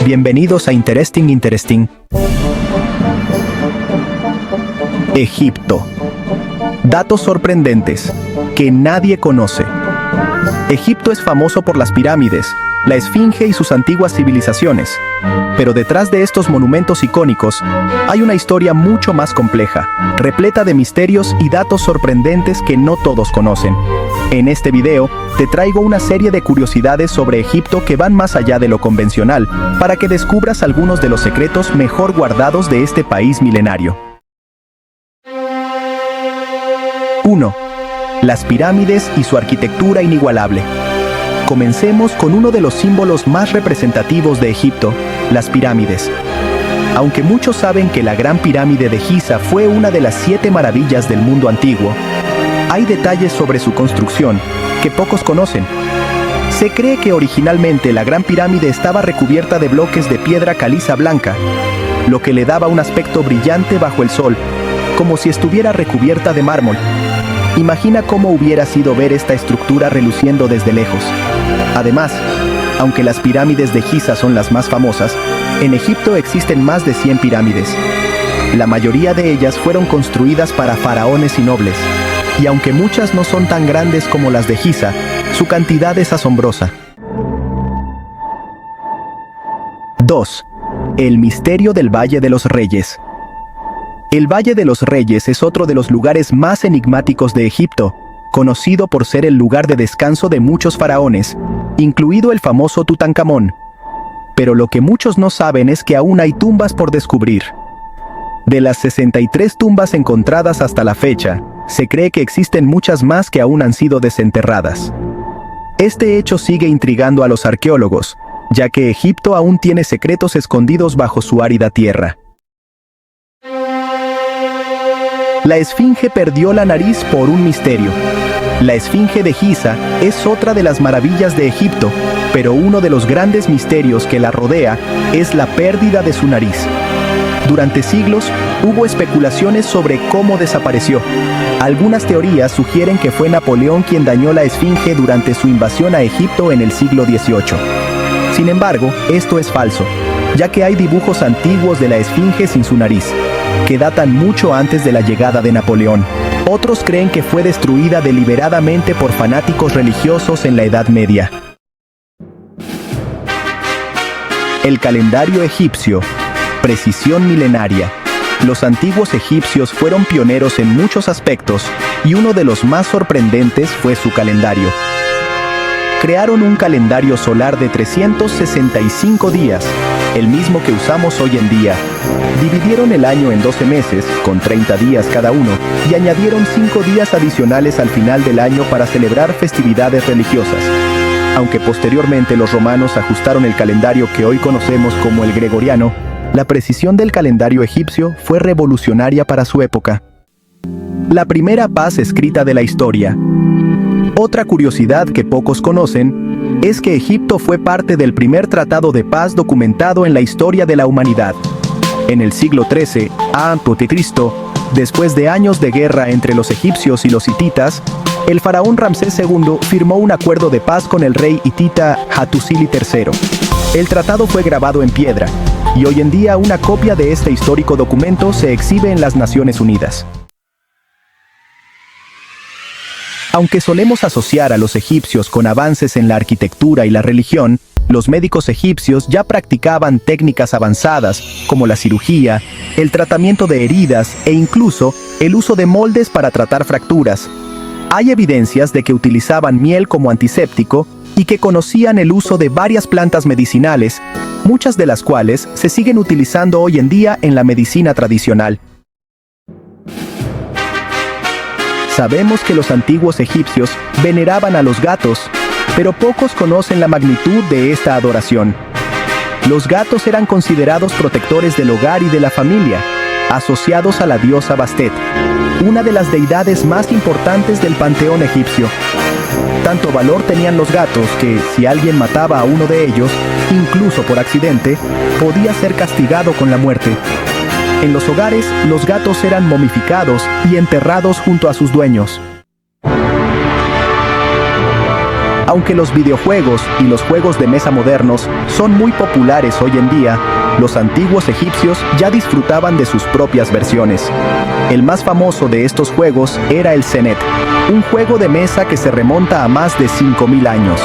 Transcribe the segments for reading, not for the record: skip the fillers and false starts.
Bienvenidos a Interesting. Egipto. Datos sorprendentes que nadie conoce. Egipto es famoso por las pirámides, la Esfinge y sus antiguas civilizaciones. Pero detrás de estos monumentos icónicos hay una historia mucho más compleja, repleta de misterios y datos sorprendentes que no todos conocen. En este video, te traigo una serie de curiosidades sobre Egipto que van más allá de lo convencional, para que descubras algunos de los secretos mejor guardados de este país milenario. 1. Las pirámides y su arquitectura inigualable. Comencemos con uno de los símbolos más representativos de Egipto, las pirámides. Aunque muchos saben que la Gran Pirámide de Giza fue una de las 7 maravillas del mundo antiguo, hay detalles sobre su construcción que pocos conocen. Se cree que originalmente la Gran Pirámide estaba recubierta de bloques de piedra caliza blanca, lo que le daba un aspecto brillante bajo el sol, como si estuviera recubierta de mármol. Imagina cómo hubiera sido ver esta estructura reluciendo desde lejos. Además, aunque las pirámides de Giza son las más famosas, en Egipto existen más de 100 pirámides. La mayoría de ellas fueron construidas para faraones y nobles, y aunque muchas no son tan grandes como las de Giza, su cantidad es asombrosa. 2. El misterio del Valle de los Reyes. El Valle de los Reyes es otro de los lugares más enigmáticos de Egipto, conocido por ser el lugar de descanso de muchos faraones, incluido el famoso Tutankamón. Pero lo que muchos no saben es que aún hay tumbas por descubrir. De las 63 tumbas encontradas hasta la fecha, se cree que existen muchas más que aún han sido desenterradas. Este hecho sigue intrigando a los arqueólogos, ya que Egipto aún tiene secretos escondidos bajo su árida tierra. La Esfinge perdió la nariz por un misterio. La Esfinge de Giza es otra de las maravillas de Egipto, pero uno de los grandes misterios que la rodea es la pérdida de su nariz. Durante siglos, hubo especulaciones sobre cómo desapareció. Algunas teorías sugieren que fue Napoleón quien dañó la Esfinge durante su invasión a Egipto en el siglo XVIII. Sin embargo, esto es falso, ya que hay dibujos antiguos de la Esfinge sin su nariz, que datan mucho antes de la llegada de Napoleón. Otros creen que fue destruida deliberadamente por fanáticos religiosos en la Edad Media. El calendario egipcio. Precisión milenaria. Los antiguos egipcios fueron pioneros en muchos aspectos, y uno de los más sorprendentes fue su calendario. Crearon un calendario solar de 365 días, el mismo que usamos hoy en día. Dividieron el año en 12 meses, con 30 días cada uno, y añadieron 5 días adicionales al final del año para celebrar festividades religiosas. Aunque posteriormente los romanos ajustaron el calendario que hoy conocemos como el gregoriano, la precisión del calendario egipcio fue revolucionaria para su época. La primera paz escrita de la historia. Otra curiosidad que pocos conocen es que Egipto fue parte del primer tratado de paz documentado en la historia de la humanidad. En el siglo XIII a.C., después de años de guerra entre los egipcios y los hititas, el faraón Ramsés II firmó un acuerdo de paz con el rey hitita Hattusili III. El tratado fue grabado en piedra, y hoy en día una copia de este histórico documento se exhibe en las Naciones Unidas. Aunque solemos asociar a los egipcios con avances en la arquitectura y la religión, los médicos egipcios ya practicaban técnicas avanzadas como la cirugía, el tratamiento de heridas e incluso el uso de moldes para tratar fracturas. Hay evidencias de que utilizaban miel como antiséptico y que conocían el uso de varias plantas medicinales, muchas de las cuales se siguen utilizando hoy en día en la medicina tradicional. Sabemos que los antiguos egipcios veneraban a los gatos, pero pocos conocen la magnitud de esta adoración. Los gatos eran considerados protectores del hogar y de la familia, asociados a la diosa Bastet, una de las deidades más importantes del panteón egipcio. Tanto valor tenían los gatos que, si alguien mataba a uno de ellos, incluso por accidente, podía ser castigado con la muerte. En los hogares, los gatos eran momificados y enterrados junto a sus dueños. Aunque los videojuegos y los juegos de mesa modernos son muy populares hoy en día, los antiguos egipcios ya disfrutaban de sus propias versiones. El más famoso de estos juegos era el Senet, un juego de mesa que se remonta a más de 5000 años.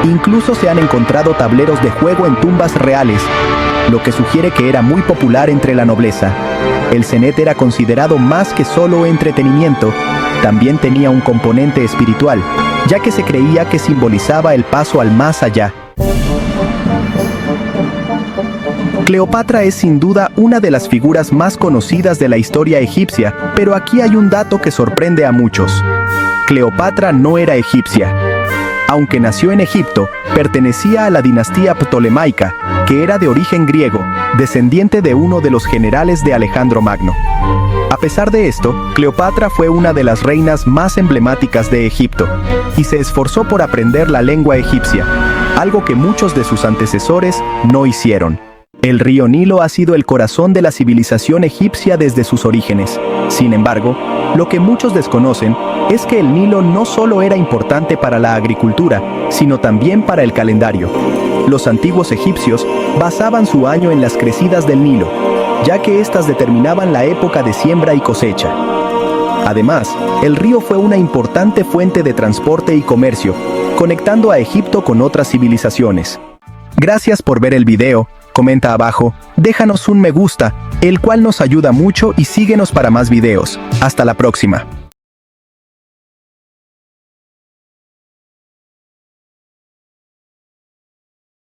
Incluso se han encontrado tableros de juego en tumbas reales, lo que sugiere que era muy popular entre la nobleza. El Senet era considerado más que solo entretenimiento, también tenía un componente espiritual, ya que se creía que simbolizaba el paso al más allá. Cleopatra es sin duda una de las figuras más conocidas de la historia egipcia, pero aquí hay un dato que sorprende a muchos. Cleopatra no era egipcia. Aunque nació en Egipto, pertenecía a la dinastía ptolemaica, que era de origen griego, descendiente de uno de los generales de Alejandro Magno. A pesar de esto, Cleopatra fue una de las reinas más emblemáticas de Egipto, y se esforzó por aprender la lengua egipcia, algo que muchos de sus antecesores no hicieron. El río Nilo ha sido el corazón de la civilización egipcia desde sus orígenes. Sin embargo, lo que muchos desconocen es que el Nilo no solo era importante para la agricultura, sino también para el calendario. Los antiguos egipcios basaban su año en las crecidas del Nilo, ya que éstas determinaban la época de siembra y cosecha. Además, el río fue una importante fuente de transporte y comercio, conectando a Egipto con otras civilizaciones. Gracias por ver el video, comenta abajo, déjanos un me gusta, el cual nos ayuda mucho y síguenos para más videos. Hasta la próxima.